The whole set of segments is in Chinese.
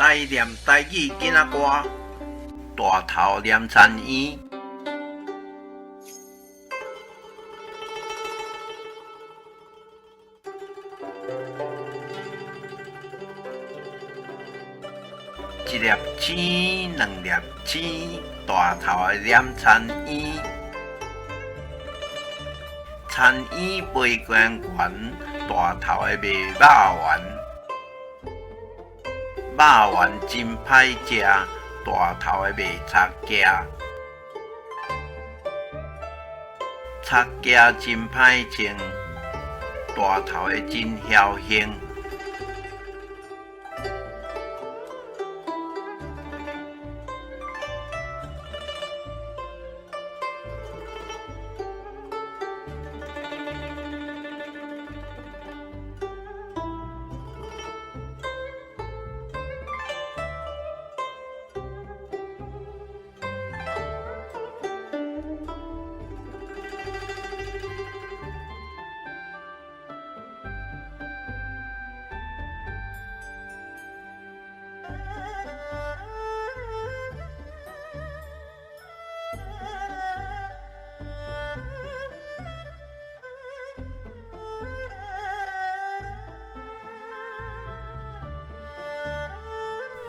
爱念台语囡仔歌，大头念田园。一粒星，两粒星，大头的念田园。田园飞圆圆，大头的卖肉圆。肉圆真歹食，大头的卖插架。插架真歹穿，大头的真侥幸。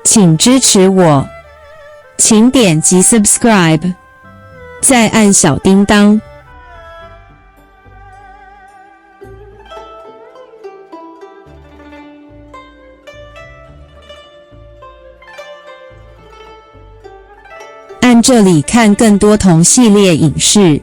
请支持我，请点击 subscribe， 再按小叮当。按这里看更多同系列影视。